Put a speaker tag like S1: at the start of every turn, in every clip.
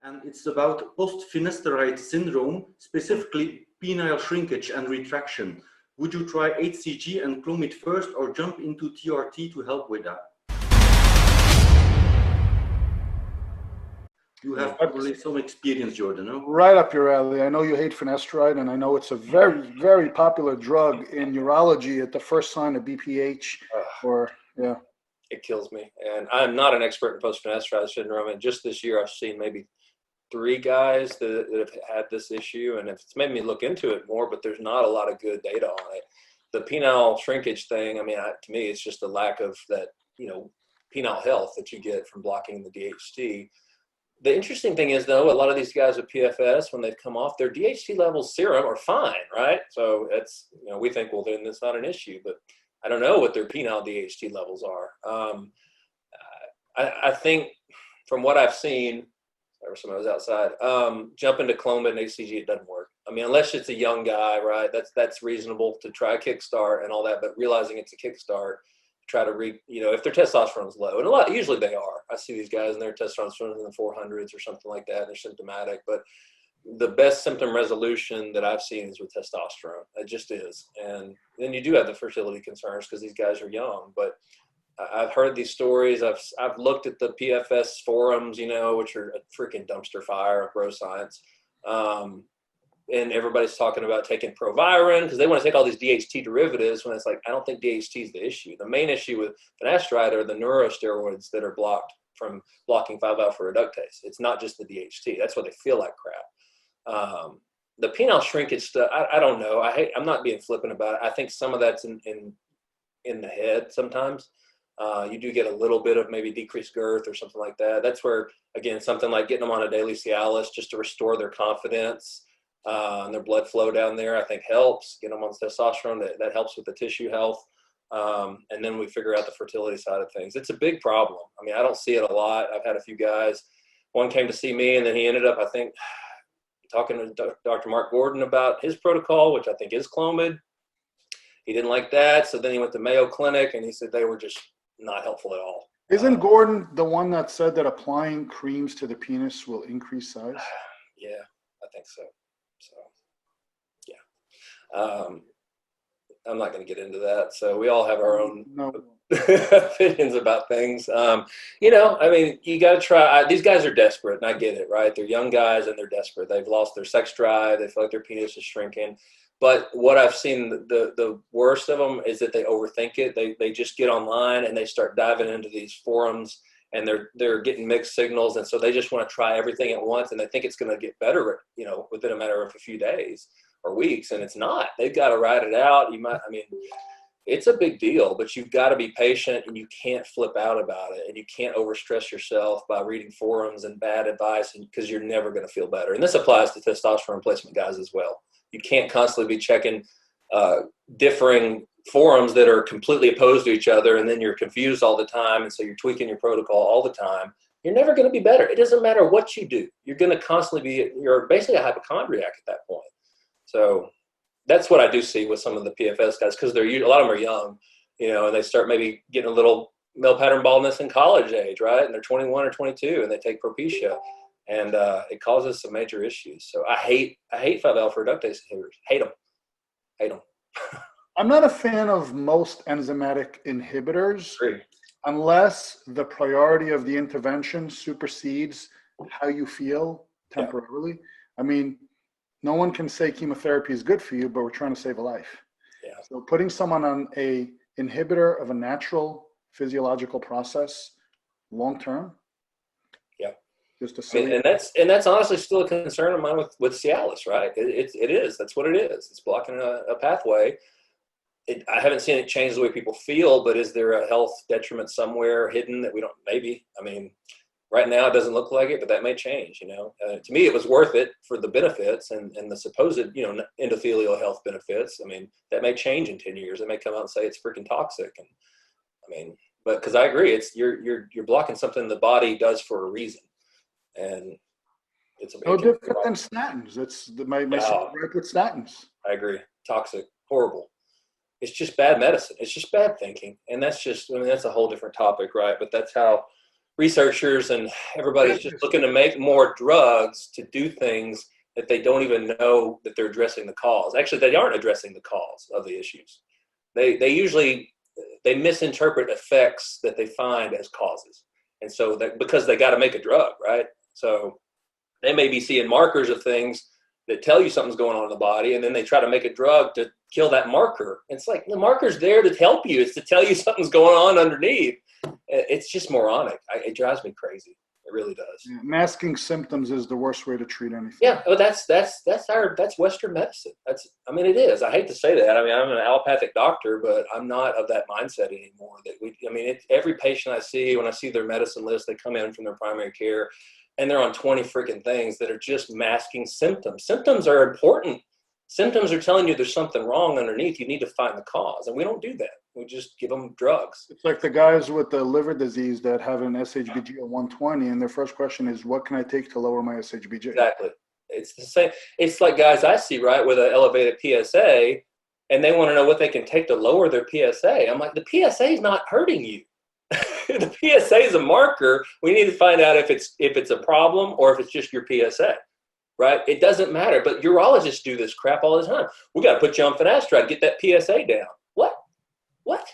S1: and it's about post-finasteride syndrome, specifically penile shrinkage and retraction. Would you try HCG and Clomid first or jump into TRT to help with that? You have probably some experience, Jordan, no?
S2: Right up your alley. I know you hate finasteride, and I know it's a very, very popular drug in urology at the first sign of BPH. Yeah.
S3: It kills me. And I'm not an expert in post-finasteride syndrome. And just this year, I've seen maybe 3 guys that have had this issue. And it's made me look into it more, but there's not a lot of good data on it. The penile shrinkage thing, I mean, to me, it's just a lack of that, penile health that you get from blocking the DHT. The interesting thing is, though, a lot of these guys with PFS, when they've come off, their DHT levels serum are fine, right? So it's, we think, well, then it's not an issue, but I don't know what their penile DHT levels are. I think from what I've seen, or somebody was outside, jumping to Clomid and HCG, it doesn't work. I mean, unless it's a young guy, right? That's reasonable to try a kickstart and all that, but realizing it's a kickstart, try to if their testosterone is low, and usually they are. I see these guys and their testosterone in the 400s or something like that, and they're symptomatic, but the best symptom resolution that I've seen is with testosterone. It just is. And then you do have the fertility concerns because these guys are young, but I've heard these stories. I've looked at the PFS forums, which are a freaking dumpster fire of bro science. And everybody's talking about taking Proviron because they want to take all these DHT derivatives when it's like, I don't think DHT is the issue. The main issue with finasteride are the neurosteroids that are blocked from blocking 5-alpha reductase. It's not just the DHT. That's why they feel like crap. The penile shrinkage stuff, I don't know. I'm not being flippant about it. I think some of that's in the head sometimes. You do get a little bit of maybe decreased girth or something like that. That's where, again, something like getting them on a daily Cialis just to restore their confidence and their blood flow down there, I think helps. Get them on testosterone, that helps with the tissue health. And then we figure out the fertility side of things. It's a big problem. I mean, I don't see it a lot. I've had a few guys. One came to see me, and then he ended up, I think, talking to Dr. Mark Gordon about his protocol, which I think is Clomid. He didn't like that. So then he went to Mayo Clinic, and he said they were just not helpful at all.
S2: Isn't Gordon the one that said that applying creams to the penis will increase size?
S3: Yeah, I think so. So, yeah. I'm not going to get into that. So we all have our own opinions about things. I mean, you got to try. These guys are desperate, and I get it, right? They're young guys, and they're desperate. They've lost their sex drive. They feel like their penis is shrinking. But what I've seen, the worst of them is that they overthink it. They just get online, and they start diving into these forums, and they're getting mixed signals. And so they just want to try everything at once, and they think it's going to get better, within a matter of a few days or weeks. And it's not. They've got to ride it out. It's a big deal, but you've got to be patient, and you can't flip out about it, and you can't overstress yourself by reading forums and bad advice, because you're never going to feel better. And this applies to testosterone replacement guys as well. You can't constantly be checking differing forums that are completely opposed to each other, and then you're confused all the time, and so you're tweaking your protocol all the time. You're never going to be better. It doesn't matter what you do. You're going to constantly you're basically a hypochondriac at that point. So that's what I do see with some of the PFS guys, because a lot of them are young, and they start maybe getting a little male pattern baldness in college age, right? And they're 21 or 22, and they take Propecia, and it causes some major issues. So I hate 5-alpha reductase inhibitors. Hate them.
S2: I'm not a fan of most enzymatic inhibitors unless the priority of the intervention supersedes how you feel temporarily. Yeah. I mean, no one can say chemotherapy is good for you, but we're trying to save a life. Yeah. So putting someone on a inhibitor of a natural physiological process long-term. Yeah.
S3: And that's honestly still a concern of mine with Cialis, right? It is. That's what it is. It's blocking a pathway. I haven't seen it change the way people feel, but is there a health detriment somewhere hidden that we don't, maybe? I mean, right now it doesn't look like it, but that may change, To me, it was worth it for the benefits and the supposed, endothelial health benefits. I mean, that may change in 10 years. They may come out and say it's freaking toxic. And but because I agree, it's you're blocking something the body does for a reason. And it's
S2: no different than statins. It's my right with statins.
S3: I agree. Toxic, horrible. It's just bad medicine. It's just bad thinking. And that's a whole different topic, right? But that's how researchers and everybody's just looking to make more drugs to do things that they don't even know that they're addressing the cause. Actually, they aren't addressing the cause of the issues. They usually misinterpret effects that they find as causes. And so that because they got to make a drug, right? So they may be seeing markers of things that tell you something's going on in the body, and then they try to make a drug to kill that marker. And it's like the marker's there to help you. It's to tell you something's going on underneath. It's just moronic. It drives me crazy. It really does.
S2: Yeah, masking symptoms is the worst way to treat anything.
S3: Yeah, well, that's Western medicine. It is. I hate to say that. I mean, I'm an allopathic doctor, but I'm not of that mindset anymore. Every patient I see, when I see their medicine list, they come in from their primary care, and they're on 20 freaking things that are just masking symptoms. Symptoms are important. Symptoms are telling you there's something wrong underneath. You need to find the cause, and we don't do that. We just give them drugs.
S2: It's like the guys with the liver disease that have an SHBG of 120, and their first question is, what can I take to lower my SHBG?
S3: Exactly. It's the same. It's like guys I see, right, with an elevated PSA, and they want to know what they can take to lower their PSA. I'm like, the PSA is not hurting you. The PSA is a marker. We need to find out if it's a problem or if it's just your PSA, right? It doesn't matter. But urologists do this crap all the time. We got to put you on finasteride, get that PSA down. What?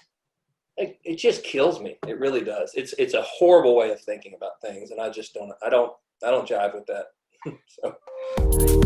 S3: It just kills me. It really does. It's a horrible way of thinking about things, and I don't jive with that. So.